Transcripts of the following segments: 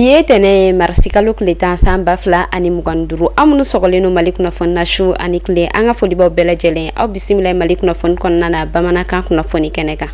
Biye tene marsikalo kile tan san bafla ani muganduru amunu sogoleno mali kunnafoni na shu ani kile anga foli baw bɛɛ lajɛlen aw bisimila mali kunnafoni kɔnɔna na bamanankan kunnafoni kɛnɛ kan.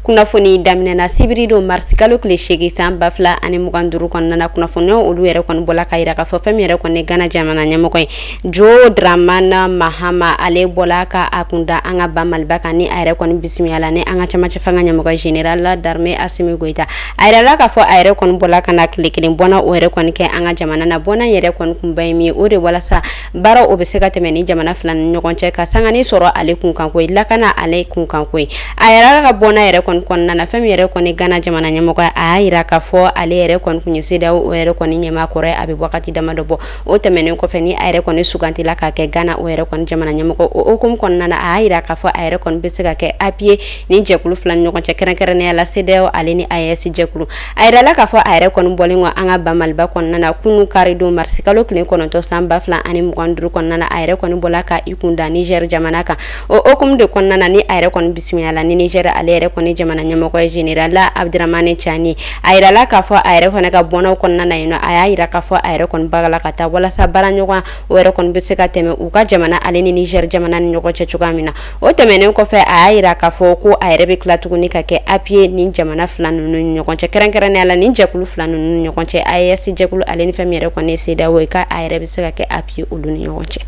Kunnafoni daminɛna sibiri don marsikalo kile 8 san bafla ani muganduru kɔnɔna kunnafoni olu yɛrɛ kɔni bɔla ka yira ka fɔ fɛn min yɛrɛ kɔni Ghana jamana ɲɛmɔgɔ ye Jo Dramana Mahama ale bɔla ka akunda an ka ba Maliba kan ni a yɛrɛ kɔni bisimila ni an ka cɛmancɛ fanga ɲɛmɔgɔ général d'armée Assimi Goïta a yirala ka fɔ a yɛrɛ kɔni bɔla ka na tile kelen bɔna o yɛrɛ kɔni kɛ an ka jamana na bɔna yɛrɛ kɔni kunba ye min ye o de walasa baara o bɛ se ka tɛmɛ ni jamana fila ni ɲɔgɔn cɛ ka sangani sɔrɔ ale kunkan ko ye lakana ale kunkan ko ye a yɛrɛ ka bɔna yɛrɛ kɔni kɔnɔna fɛn min yɛrɛ kɔni Ghana jamana ɲɛmɔgɔ a y'a yira ka fɔ ale yɛrɛ kɔni kun ye CEDEAO o yɛrɛ kɔni ɲɛmaa kɔrɔ a bɛ wagati damadɔ bɔ o tɛmɛnen kɔfɛ ni a yɛrɛ kɔni sugantila ka kɛ Ghana o yɛrɛ kɔni jamana ɲɛmɔgɔ o hukumu kɔnɔna na a y'a yira ka fɔ a yɛrɛ kɔni bɛ se ka kɛ appui ni jɛkulu fila ni ɲɔgɔn cɛ kɛrɛnkɛrɛnnenya la CEDEAO ale ni AES jɛkulu a yirala ka fɔ a yɛrɛ kɔni bɔlen kɔ an ka ba Maliba kɔnɔna na kunu karidon marsikalo tile 9 san 2025 kɔnɔna na a yɛrɛ kɔni bɔla ka i kunda Niger jamana kan o hukumu de kɔnɔna na ni a yɛrɛ kɔni bisimila ni Niger ale yɛrɛ kɔni jamana ɲɛmɔgɔ ye général Abdramane Chani a yirala ka fɔ a yɛrɛ fana ka bɔnaw kɔnɔna na yen a y'a yira ka fɔ a yɛrɛ kɔni bagala ka taa walasa baara ɲɔgɔn o yɛrɛ kɔni bɛ se ka tɛmɛ u ka jamana ale ni Niger jamana ni ɲɔgɔn cɛ cogoya min na o tɛmɛnen kɔfɛ a y'a yira ka fɔ ko a yɛrɛ bɛ tila tuguni ka kɛ appui ni jamana fila ninnu ni ɲɔgɔn cɛ kɛrɛnkɛrɛnnenya la ni jɛkulu fila ninnu ni ɲɔgɔn cɛ AES jɛkulu ale ni fɛn min yɛrɛ kɔni ye CEDEAO ye ka a yɛrɛ bɛ se ka kɛ appui olu ni ɲɔgɔn cɛ.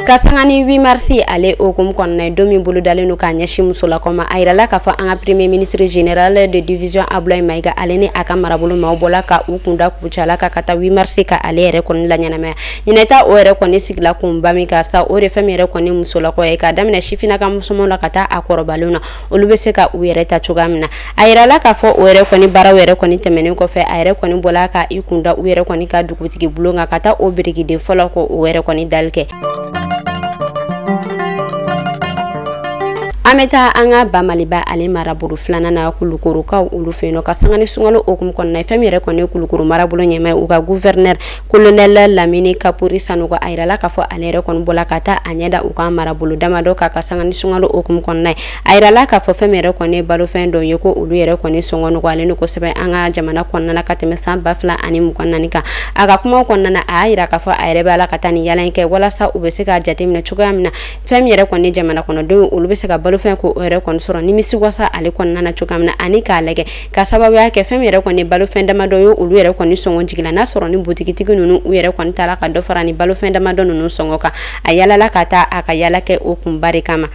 Kasangani 8 mars ale hukumu kɔnɔna don min bolo dalen no ka ɲɛsin musolakaw a yirala ka fɔ an ka premier ministre général de division Abdoulaye Maïga ale ni a ka marabolo maaw bɔla ka u kunda kucala ka taa 8 mars ka ale yɛrɛ kɔni la ɲɛnamaya ɲinɛta o yɛrɛ kɔni sigila kunba min ka sa o de fɛn min yɛrɛ kɔni musolakaw ye ka daminɛ sifinaka musomanw la ka taa a kɔrɔbalenw na olu bɛ se ka u yɛrɛ ta cogoya min na a yirala ka fɔ o yɛrɛ kɔni baaraw yɛrɛ kɔni tɛmɛnen kɔfɛ a yɛrɛ kɔni bɔla ka i kunda u yɛrɛ kɔni ka dugutigi bulon kan ka taa o birikiden fɔlɔ ko o yɛrɛ kɔni dali kɛ. Ameta anga ba Maliba ale marabolo filana na kulukorokaw olu feno ka sangani sungalo okum kɔnna fɛn min yɛrɛ kɔni kulukoro marabolo ɲɛma u ka gouverneur colonel Lamini Kapuri Sanogo a yirala ka fɔ ale yɛrɛ kɔni bɔla ka taa a ɲɛda u ka marabolo damadɔ ka sangani sungalo okum kɔnna a yirala ka fɔ fɛn min yɛrɛ kɔni balofɛn dɔ ye ko olu yɛrɛ kɔni sɔngɔ nɔgɔyalen no kosɛbɛ an ka jamana kɔnɔna ka tɛmɛ san 2024 kan a ka kuma kɔnɔna a y'a yira ka fɔ a yɛrɛ bɛ ala ka taa ni yaala in kɛ walasa u bɛ se ka jateminɛ cogoya min na fɛn min yɛrɛ kɔni jamana kɔnɔdenw olu bɛ se ka balofɛn ko o yɛrɛ kɔni sɔrɔ nimisi wasa ale kɔnɔna na cogoya min na ani k'a lajɛ ka sababuya kɛ fɛn min yɛrɛ kɔni balofɛn damadɔ ye olu yɛrɛ kɔni sɔngɔ jigila n'a sɔrɔ ni butigitigi ninnu u yɛrɛ kɔni taara ka dɔ fara ni balofɛn damadɔ ninnu sɔngɔ kan a yalala ka taa a ka yala kɛ o kunba de kama.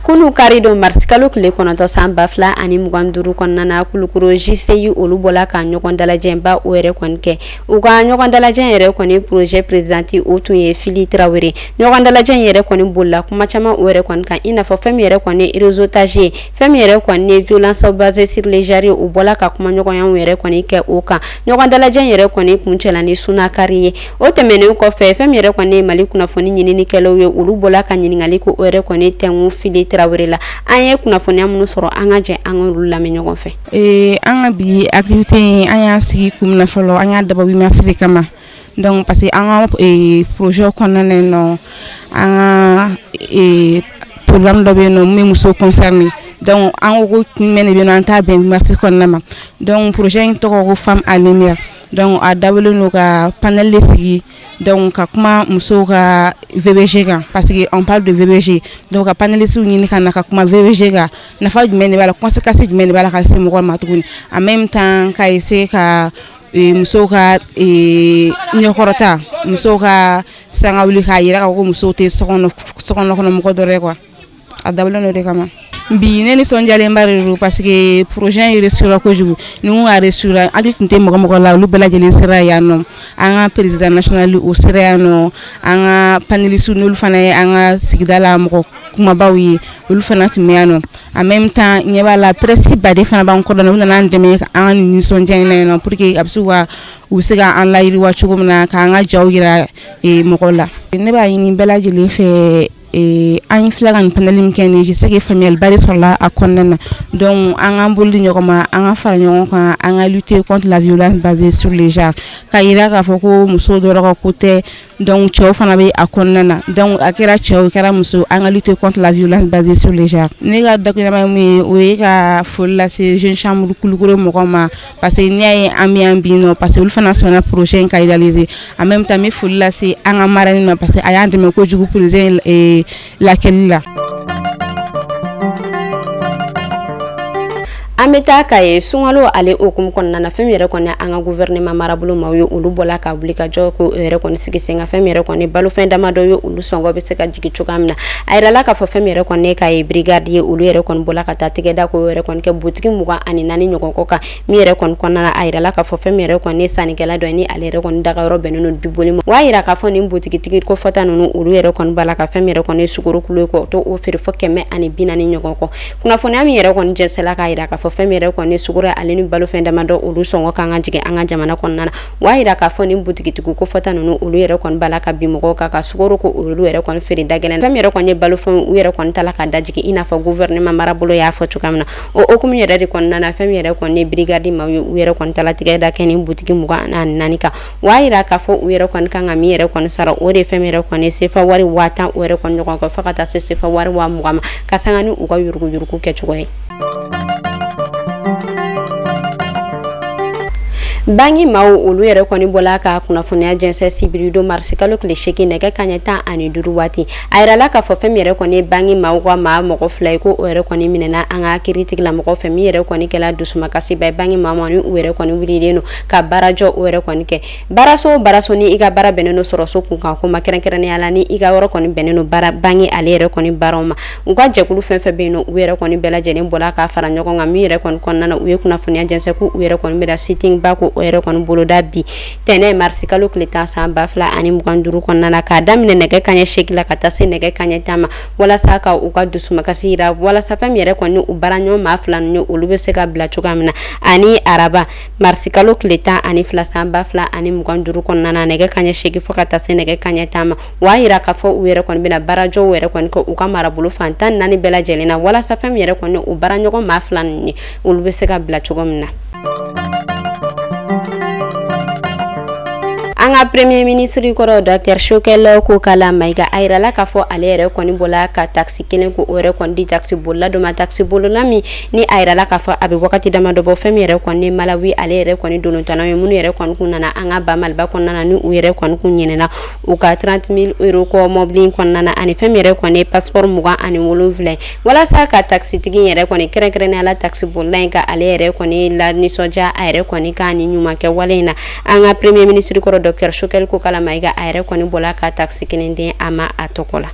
Kunu karidon marsikalo tile 9 san 2025 kɔnɔna na kulukoro JCI olu bɔla ka ɲɔgɔn dalajɛ ba o yɛrɛ kɔni kɛ u ka ɲɔgɔn dalajɛ yɛrɛ kɔni projet présidenti o tun ye Fili Traoré ɲɔgɔn dalajɛ yɛrɛ kɔni bolila kuma caman o yɛrɛ kɔni kan i n'a fɔ fɛn min yɛrɛ kɔni réseautage fɛn min yɛrɛ kɔni violence basée sur les genres u bɔla ka kuma ɲɔgɔnyaw yɛrɛ kɔni kɛ o kan ɲɔgɔn dalajɛ yɛrɛ kɔni kuncɛla ni sunakari ye o tɛmɛnen kɔfɛ fɛn min yɛrɛ kɔni Mali kunnafoni ɲininikɛlaw ye olu bɔla ka ɲininkali ko o yɛrɛ kɔni tɛngu Fili Traoré la an ye kunnafoniya minnu sɔrɔ an ka jɛ an ka olu lamɛn ɲɔgɔn fɛ. An ka bi activité an y'a sigi kun min na fɔlɔ an y'a dabɔ 8 mars de kama donc parce que an ka projet kɔnɔna na an ka programme dɔ bɛ yen nɔ min bɛ musow concerné donc an ko jumɛn de bɛ yen nɔ an t'a bɛn 8 mars kɔnɔna ma donc projet in tɔgɔ ko femme à lumière donc a dabɔlen don ka panel de sigi donc ka kuma musow ka VBG kan parce que on parle de VBG donc ka panélistes ɲini ka na ka kuma VBG kan nafa jumɛn de b'a la conséquences jumɛn de b'a la ka se mɔgɔ ma tuguni en même temps ka essayer ka musow ka ɲɛkɔrɔta musow ka sanga wuli k'a yira ka ko musow tɛ sokɔnɔ mɔgɔ dɔ ye quoi a dabɔlen don de kama. Bi ne nisɔndiyalen ba de don parce que projet in réussira kojugu ni mun a réussira hali tun tɛ mɔgɔ la olu bɛɛ lajɛlen sera yan nɔ an ka président national o sera yan nɔ an ka panélistes n'olu fana ye an ka sigida la mɔgɔ kumabaw ye olu fana tun bɛ yan nɔ en même temps ɲɛ b'a la presse baden fana b'an kɔ dɔn u nana an dɛmɛ an ka nin nisɔndiya in na yen nɔ pour que a bɛ se ka u bɛ se ka an layiriwa cogo min na k'an ka jaw yira mɔgɔw la. Ne b'a ɲini bɛɛ lajɛlen fɛ an flagan panelim keni je sais que famille bari sur la a konnana donc an ambuli ñokoma an fara ñokon an lutter contre la violence basée sur les genres kayira ka foko muso do ko côté donc ciow fana be a konnana donc akira ciow kara muso an lutter contre la violence basée sur les genres ni ga dakina mi o ka folla c'est jeune chambre kulukuro mokoma parce que ni ay ambiambino parce que ul fana sona projet ka réaliser en même temps mi folla c'est an marani parce que ayande me ko jugu projet laquelle là ameta kaye sungalo ale okum konna na femere konna anga gouvernement marabulu mayo ulu bola ka obliga joko ere kon sigisenga femere konni balu fenda mado yo ulu songo be seka jigi chukamna ayra la ka fo femere konne kaye brigadier ulu ere kon bola ka tatige da ko ere kon ke butiki muga ani nani nyoko koka mi ere kon konna na ayra la ka fo femere konne sani kala do ni ale ere kon daga ro benunu dubuli mo wayira ka fo ni butiki tigi ko fota nunu ulu ere kon bala ka femere konne sukuru kulo ko to o feri fo keme ani binani nyoko ko kuna fo na mi ere kon jesela ka ayra ka fo femere ko ne sugura aleni balu fenda mado ulu songo kanga jige anga jamana konnana wahira ka foni butiki tiku ko fota nunu ulu yere kon balaka bimogo ka suguru ko ulu yere kon feri dagelen femere ko ne balu fon yere kon talaka dajigi ina fa gouvernement marabulo ya fa chukamna o okum yere kon nana femere ko ne brigade ma yere kon talatige da keni butiki muga nanika wahira ka fo yere kon kanga mi yere kon sara o de femere ko ne sefa wari wata yere kon ko fakata sefa wari wa mugama kasangani uga yurugu ke chugoy bangi maw ulu yere koni bola ka kuna funya jense sibrido marsikalo klisheki nega kanyata ani duruwati ayra la ka fo femere koni bangi maw kwa ma moko flay ko ere koni minena anga critique la moko femere koni kala dusuma kasi bay bangi mamani ere koni wilideno ka barajo ere koni ke baraso ni iga bara beneno soroso kun ka ko makerenkerene ala ni iga woro koni beneno bara bangi ale ere koni baroma ngwa jekulu fenfe beno ere koni bela jeni bola ka fara nyoko ngami ere koni konna uye kuna funya jense ku ere koni beda sitting bako ere kon bolo dabbi tene marsikalo kleta samba fla ani muganduru konna ka damine nege kanye shekila kata se nege kanye tama wala saka uka dusuma kasira wala sa famire kon u baranyo ma fla nyo ulube seka bla chukamna ani araba marsikalo kleta ani fla samba fla ani muganduru konna nege kanye sheki fokata se nege kanye tama waira ka fo uere kon bina barajo uere kon ko uka marabulu fantan nani bela jelena wala sa famire kon u baranyo ko ma fla ni ulube seka bla chukamna anga premier ministre ko Dr Shokel ko kala maiga ayra la ka fo alere ko ni bola ka taxi kelen ko ore ko di taxi bolla do ma taxi bolo lami ni ayra la ka fo abi wakati dama do bo femere ko ni malawi alere ko ni dono tanayo munu yere ko kunana anga ba malba ko nana ni uyere ko kunyenena o ka 30,000 euro ko moblin ko nana ani femere ko ni passeport muga ani woluvle wala sa ka taxi tigi yere ko ni kere na la taxi bolla ka alere ko ni la ni soja ayre ko ni ka ni nyuma ke walena anga premier ministre ko Dr Shokel ko kala maiga ayre ko ni bola ka taxi kinende ama atokola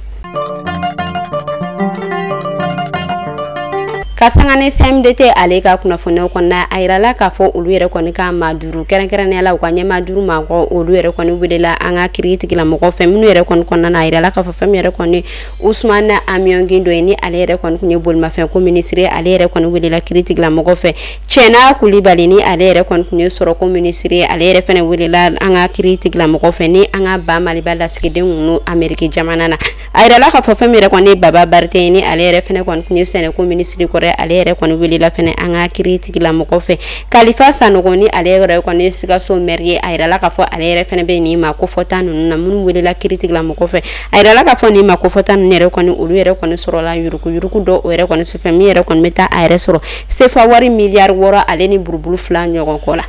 kasangane SMDT ale ka kuna fone ko na ayra la ka fo ulu yere ko ni ka maduru keren ala ko nya maduru ma ko ulu yere ko ni widela anga critique la mo ko feminu yere ko na ayra la ka fo femere ko ni Ousmane Amiongi do ni ale yere ko ni bol ma fe ko ministre ale yere ko ni widela critique la mo ko fe Chena Kulibali ni ale yere ko ni soro ko ministre ale yere fene widela anga critique la mo ko fe ni anga ba mali bala skide no Amerique jamana na ayra la ka fo femere ko ni Baba Barte ni ale yere fene ko ni sene ko ministre ko alere kon wili la fene anga critique la moko fe Khalifa Sanogoni alere kon siga so merie ayra la ka fo alere fene be ni ma ko fota nun na mun wili la critique la moko fe ayra la ka fo ni ma ko fota nere kon ulu yere kon soro la yuruku do ere kon su fe mi yere kon meta ayre soro se fa wari milliard woro aleni burbulu fla nyogon kola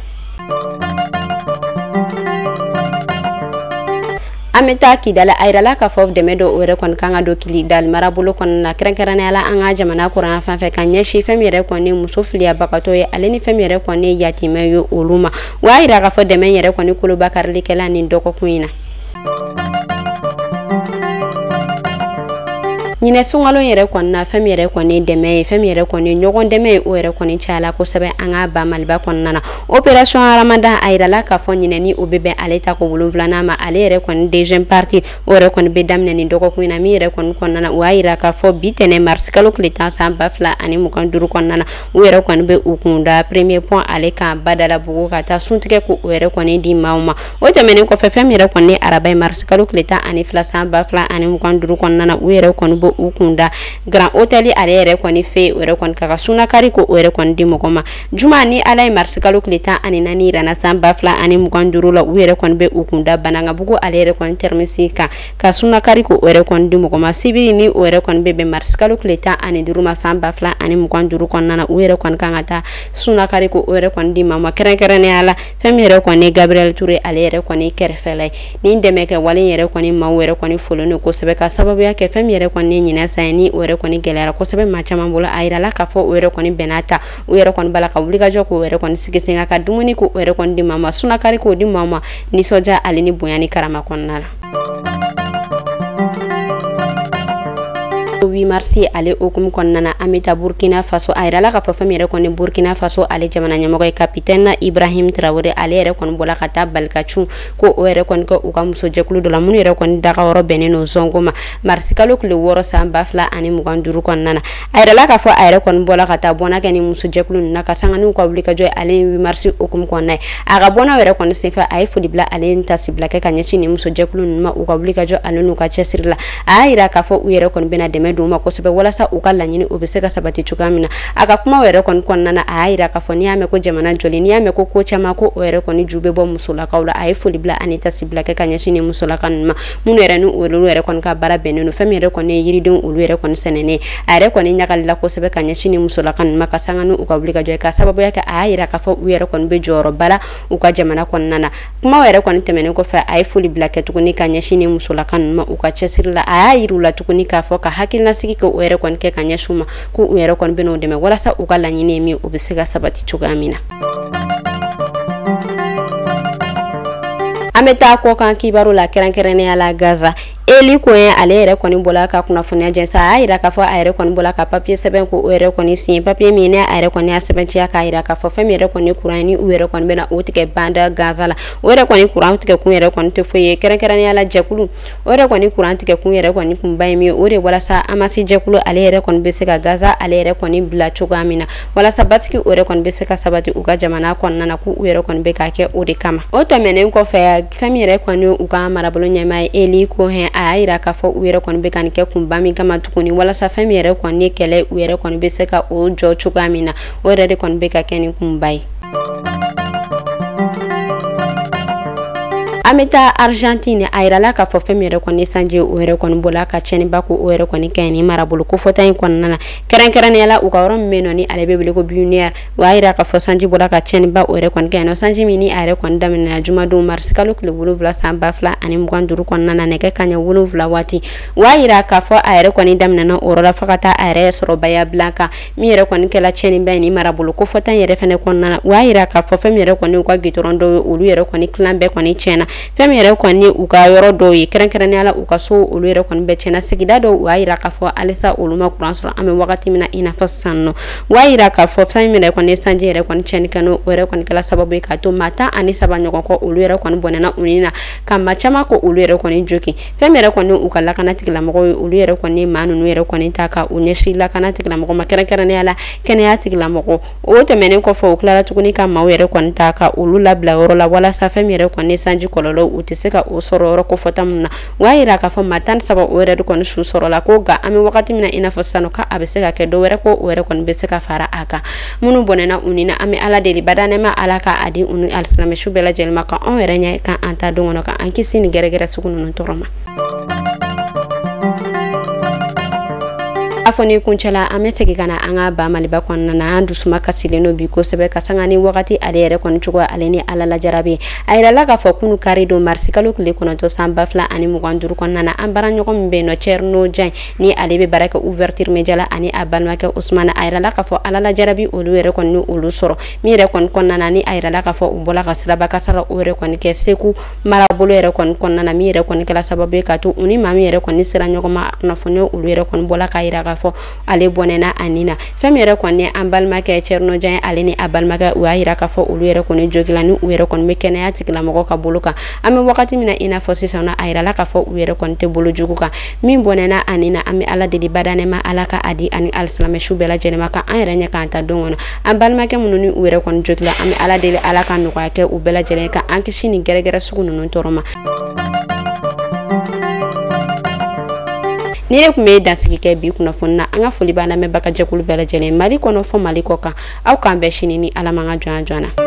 ameta kidala ayra la ka fof demedo ore kon kanga do kili dal marabulo kon na krenkerane ala anga jamana kuran fa fe kanye shi femire kon ni musoflia bakato ye aleni femire kon ni yatime yo oluma wa ayra ka fo deme yere kon ni kulu bakar likela ni doko kuina Nyine sungalo yere konna fem yere konni deme fem yere konni nyogon deme o yere konni chala ko sebe anga ba maliba konna operation Ramadan ayira la ka fo nyine ni obebe aleta ko buluvlana ma ale yere konni deuxième partie o yere konni be damne ni dogo ko ina mi yere konni konna o ayira ka fo bitene mars kalo kleta sa bafla ani mu kan duru konna o yere konni be ukunda premier point ale ka badala bugo kata suntike ko o yere konni di mauma o temene ko fe fem yere konni arabay mars kalo kleta ani fla sa bafla ani mu kan duru konna o yere konni bo ukunda grand hôtel ale yere konni fe o yere konni kaka suna kari ko o yere konni di mogoma juma ni alay mars kalo kleta ani nani rana san bafla ani mu kan duru la o yere konni be ukunda bananga bugo ale yere konni termisika ka suna kari ko o yere konni di mogoma sibiri ni o yere konni be mars kalo kleta ani duruma san bafla ani mu kan duru konna na o yere konni kangata suna kari ko o yere konni di mama kere ne ala fem yere konni Gabriel Touré ale yere konni kerfele ni ndeme ke wali yere konni ma o yere konni folono ko sebe ka sababu ya ke fem yere konni nyina sayni o yere konni gelera ko sebe ma chama mbula ayira la ka fo o yere konni benata o yere konni bala ka wuliga joko o yere konni sigisinga ka dumuni ko o yere konni di mama suna kari ko di mama ni soja alini bonyani karama konnala 8 mars ale okum konnana amita Burkina Faso ayra la ka fa famire kon Burkina Faso ale jamana nyamoy capitaine Ibrahim Traoré ale re kon bola kata balkachu ko o re kon ko ukam so jeklu do la mun re kon daga woro beneno zongoma mars kalo kle woro samba fla ani muganduru konnana ayra la ka fa ayra kon bola kata bona kani muso jeklu na ka sanganu ko oblika joy ale 8 mars okum konnay aga bona were kon sefa ay fudibla ale ntasibla ke kanyachi ni muso jeklu ma ko oblika jo alunu ka chesirla ayra ka fa were kon bena deme duma ko sebe wala sa ukalla nyini obiseka sabati chukamina aka kuma were kon konnana ayira ka foni ame ko jamana joli ni ame ko chama ko were kon jube bo musula kawla ay fuli bla anita sibla ke kanya shini musula kan ma mun were nu were kon ka bara benenu femere kon yiri don were kon senene ayre kon nyakal la ko sebe kanya shini musula kan ma ka sanganu ukablika joy ka sababu yake ayira ka fo were kon be joro bala uka jamana konnana kuma were kon temene ko fa ay fuli bla ke tukuni kanya shini musula kan ma uka chesirla ayiru la tukuni ka fo ka hakilna ko were kon ke kanya shuma ku were kon beno deme wala sa ukala nyine mi obisega sabati chugamina ameta ko kan kibaru la kerankerene ala Gaza eli ko ale yere koni bola ka kuna funya jensa ayira ka fo ayre koni bola ka papier seben ko were koni sin papier mi ne ayre koni aseben tia ka ayira ka fo fem yere koni kurani were koni bena otike banda Gaza la were koni kuran tike kun yere koni te foye kerenkerani ala jekulu were koni kuran tike kun yere koni kun bay mi ore wala sa amasi jekulu ale yere koni beseka Gaza ale yere koni bla chugamina wala sa batiki were koni beseka sabati uga jamana konna na ku were koni beka ke ode kama otomene ko fe fem yere koni uga marabolo nyama eli ko he ayira ka fo were kon be kan ke kumbami kama tukuni wala sa fami yere kon ne kele were kon be seka o jo chugamina were de kon be ka ken kumbai ameta Argentine ayra la ka fo femere kon sanje were kon bola ka cheni bako were kon keni marabulu ko fotain kon nana kerenkerane la u ka rom menoni ale bebele ko billionaire wa ayra ka fo sanje bola ka cheni ba were kon keno sanje mini ayre kon damina juma do mars kalo kle wulu vla samba fla ani mganduru kon nana ne kanya wulu vla wati wa ayra ka fo ayre kon damina na orola fakata ayre soro baya blanca mi yere kon kela cheni ba ni marabulu ko fotain yere fene kon nana wa ayra ka fo femere kon ko gitorondo ulu yere kon clambe kon chena femere konni uka yoro do yi kerenkerane ala uka so ulu yere kon becena sigida do waira ka fo alisa uluma kuran sura ame wakati mina ina fasanno waira ka fo femere konni sanje yere kon chen kanu were kon kala sababu ka to mata ani sabanyo ko ulu yere kon bonena unina kama chama ko ulu yere kon joki femere konni uka la kana tigla mo ulu yere konni manu yere kon taka unyeshi la kana tigla mo kerenkerane ala kenya tigla mo o to menen ko fo kala tukuni kama were kon taka ulu la bla woro la wala sa femere konni sanje ko lo utiseka usororo ko fotamna waira ka fo matan saba were kon shu sorola ko ga ami wakati mina ina fosano ka abeseka ke do were ko were kon beseka fara aka munu bonena unina ami ala deli badane ma ala ka adi unu alsame shubela jelma ka on were nya ka anta do ngono ka anki sin geregere sukunu toroma afoni kunchala amesegi kana anga ba maliba konna na dusuma kasileno bi ko sebe kasangani wakati ale yere kon chugo ale ni alala jarabi ayra la ka fokunu karido marsikalo kle kono to samba fla ani muganduru konna na ambara nyoko mbe no cherno jan ni ale be baraka ouverture mediala ani abalma ke usmana ayra la ka fo alala jarabi olu yere kon ni olu soro mi yere kon konna na ni ayra la ka fo umbola kasira bakasara o yere kon ke seku marabolo yere kon konna na mi yere kon kala sababu ka to uni mami yere kon ni sira nyoko ma na fonyo olu yere kon bola kayira ka fo ale bonena anina fem yere kon ne ambalma ke cherno jan ale ni abalma ga wa yira ka fo olu yere kon jogilani u yere kon mekene ya tikla mako ka boluka ame wakati mina ina fo sisona ayra la ka fo u yere kon te bolu juguka min bonena anina ame ala de badane ma alaka adi ani alsalame shubela jenema ka ayra nya kan ta dongono ambalma ke mununi u yere kon jogila ame ala de alaka no ka ke u bela jene ka anki shini geregere sugu nunu toroma ni ne kume dansigi ke bi kuna fonna anga foli bana me baka jakulu bela jene mali kono fo mali koka au kambe shini ni ala manga jwana